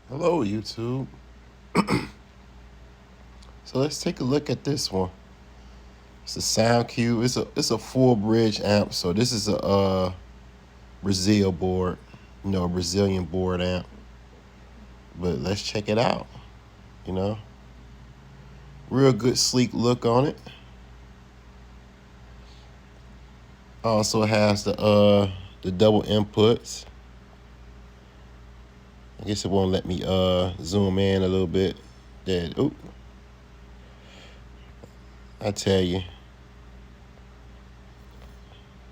Hello, YouTube. So let's take a look at this one. It's a SoundQubed. It's a full bridge amp. So this is a Brazil board, a Brazilian board amp. But let's check it out. You know, real good sleek look on it. Also has the double inputs. I guess it won't let me zoom in a little bit. There. Oop. I tell you.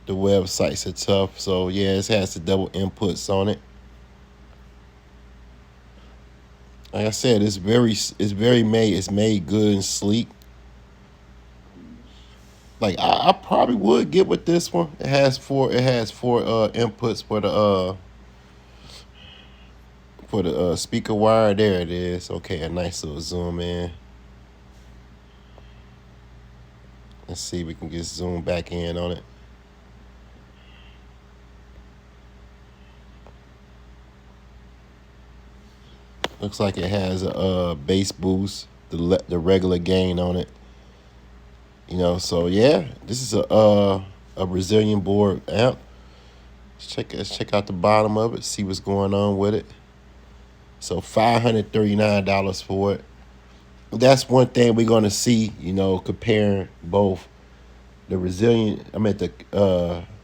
The websites are tough, so yeah, it has the double inputs on it. Like I said, it's made good and sleek. Like I probably would get with this one. It has four inputs for the speaker wire. There it is. Okay, a nice little zoom in. Let's see if we can just zoom back in on it. Looks like it has a bass boost, the regular gain on it. So yeah, this is a Brazilian board amp. Let's check out the bottom of it, see what's going on with it. So $539 for it. That's one thing we're gonna see, comparing both the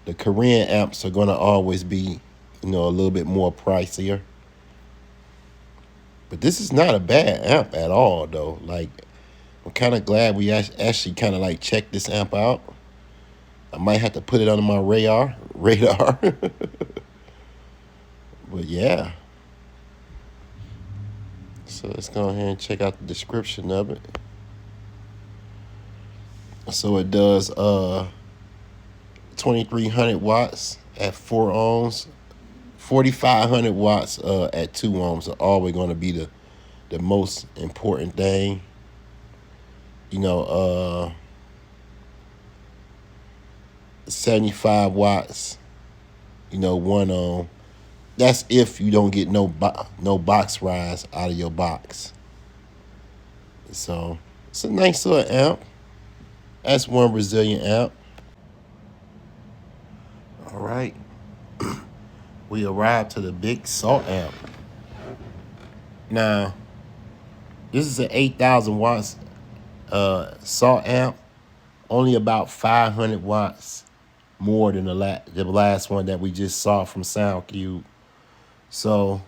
the Korean amps are gonna always be, a little bit more pricier. But this is not a bad amp at all, though. Like, I'm kind of glad we actually kind of like checked this amp out. I might have to put it on my radar. But yeah. So let's go ahead and check out the description of it. So it does 2300 watts at 4 ohms, 4500 watts at 2 ohms are always going to be the most important thing. 75 watts, 1 ohm. That's if you don't get no box rise out of your box. So it's a nice little amp. That's one Brazilian amp. All right. We arrived to the big salt amp. Now, this is an 8,000 watts salt amp. Only about 500 watts more than the last one that we just saw from SoundQubed. So,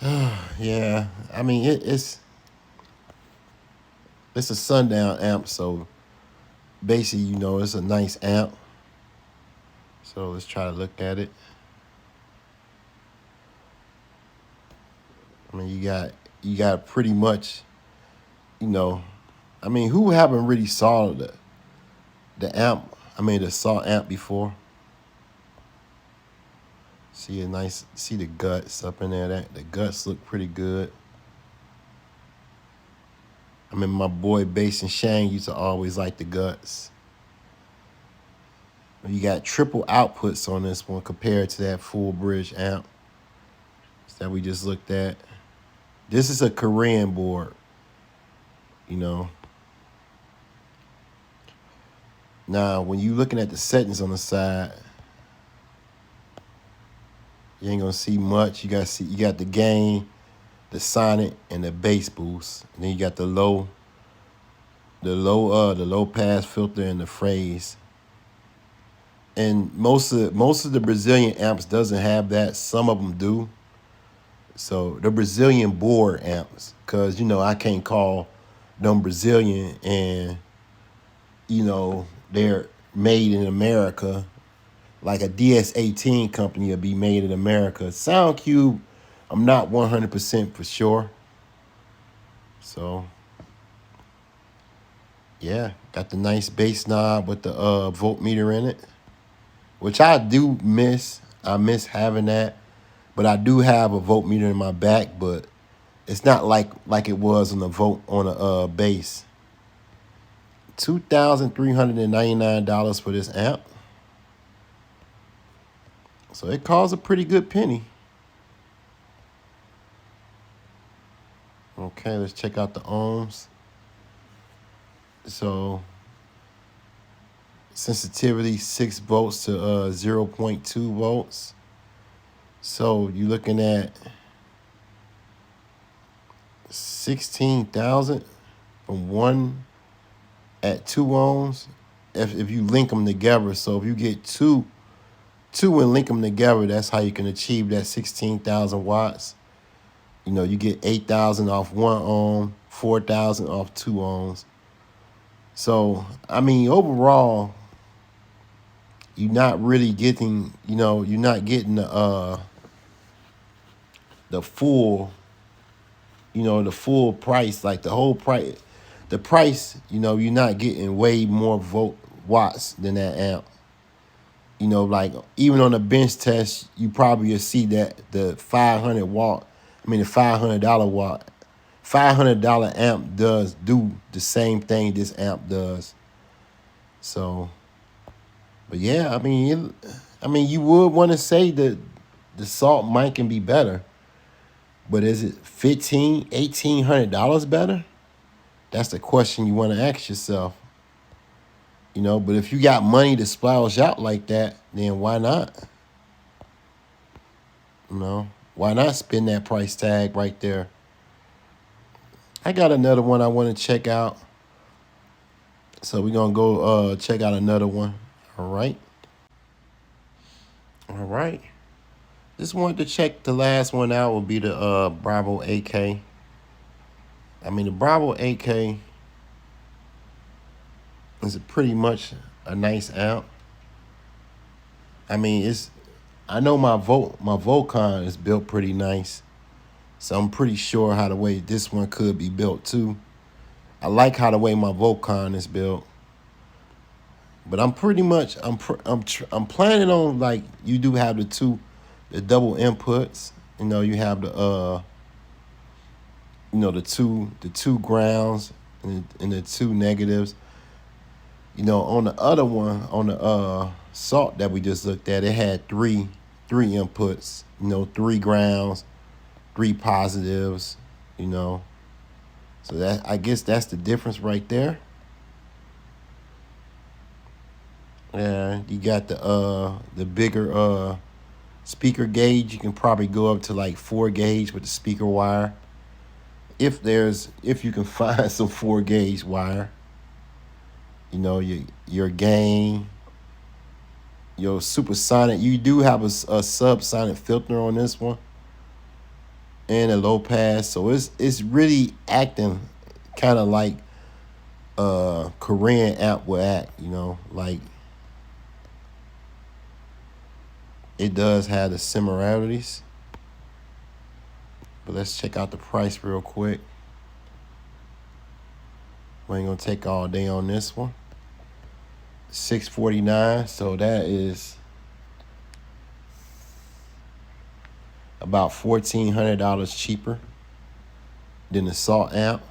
yeah, I mean it's a sundown amp, so basically, it's a nice amp. So let's try to look at it. I mean, you got pretty much, I mean, who haven't really saw the amp? I mean, the salt amp before. See the guts up in there. The guts look pretty good. I mean, my boy Bass and Shang used to always like the guts. You got triple outputs on this one compared to that full bridge amp that we just looked at. This is a Korean board, Now, when you're looking at the settings on the side, you ain't gonna see much. You got the gain, the sonic, and the bass boost. And then you got the low pass filter and the phrase. And most of the Brazilian amps doesn't have that. Some of them do. So the Brazilian board amps, because I can't call them Brazilian and they're made in America. Like a DS18 company will be made in America. SoundQubed, I'm not 100% for sure. So yeah, got the nice bass knob with the voltmeter in it, which I do miss. I miss having that. But I do have a voltmeter in my back, but it's not like it was on the bass. $2,399 for this amp. So it costs a pretty good penny. Okay, let's check out the ohms. So sensitivity 6 volts to 0.2 volts. So you're looking at 16,000 from one at 2 ohms if you link them together. So if you get two and link them together, that's how you can achieve that 16,000 watts. You know, you get 8,000 off 1 ohm, 4,000 off 2 ohms. So, I mean, overall, you're not really getting, you're not getting the full, the full price, like the whole price. The price, you're not getting way more watts than that amp. Like even on a bench test, you probably will see that the the $500 amp does do the same thing this amp does. So, but yeah, I mean, you would want to say that the salt mic can be better, but is it $1,800 better? That's the question you want to ask yourself. But if you got money to splash out like that, then why not? Why not spend that price tag right there? I got another one I want to check out. So we're going to go check out another one. All right. Just wanted to check the last one out would be the Bravo 8K. I mean, the Bravo 8K is pretty much a nice amp. I mean, I know my Volcon is built pretty nice. So I'm pretty sure how the way this one could be built too. I like how the way my Volcon is built. But I'm pretty much I'm planning on, like, you do have the double inputs. You have the the two grounds and the two negatives. On the other one, on the salt that we just looked at, it had three inputs. 3 grounds, 3 positives. So I guess that's the difference right there. Yeah, you got the bigger speaker gauge. You can probably go up to like 4 gauge with the speaker wire. If you can find some 4 gauge wire. Your gain, your supersonic. You do have a subsonic filter on this one, and a low pass. So it's really acting kind of like Korean amp would act. Like it does have the similarities. But let's check out the price real quick. We ain't gonna take all day on this one. $649, so that is about $1,400 cheaper than the salt amp.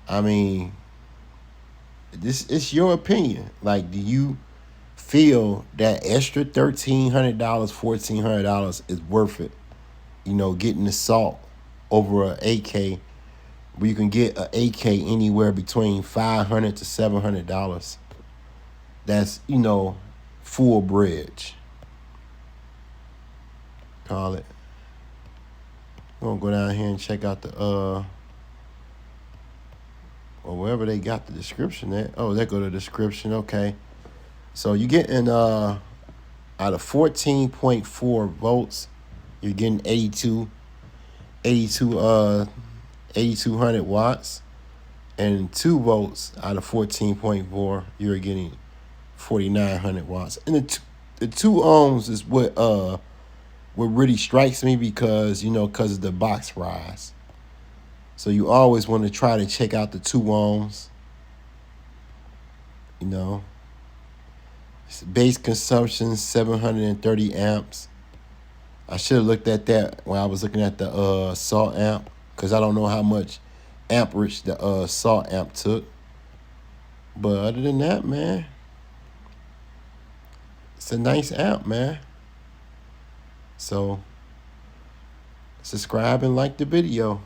I mean, it's your opinion. Like, do you feel that extra $1,300, $1,400 is worth it? Getting the salt over a 8K, where you can get a 8K anywhere between $500 to $700. That's, full bridge. Call it. We're gonna go down here and check out the or wherever they got the description at. Oh, there go the description. Okay. So you're getting out of 14.4 volts, you're getting 8,200 watts, and 2 volts out of 14.4, you're getting 4,900 watts. And the 2 ohms is what really strikes me, because of the box rise. So you always want to try to check out the 2 ohms. Base consumption 730 amps. I should have looked at that when I was looking at the salt amp, because I don't know how much amperage the salt amp took. But other than that, man, it's a nice amp, man. So subscribe and like the video.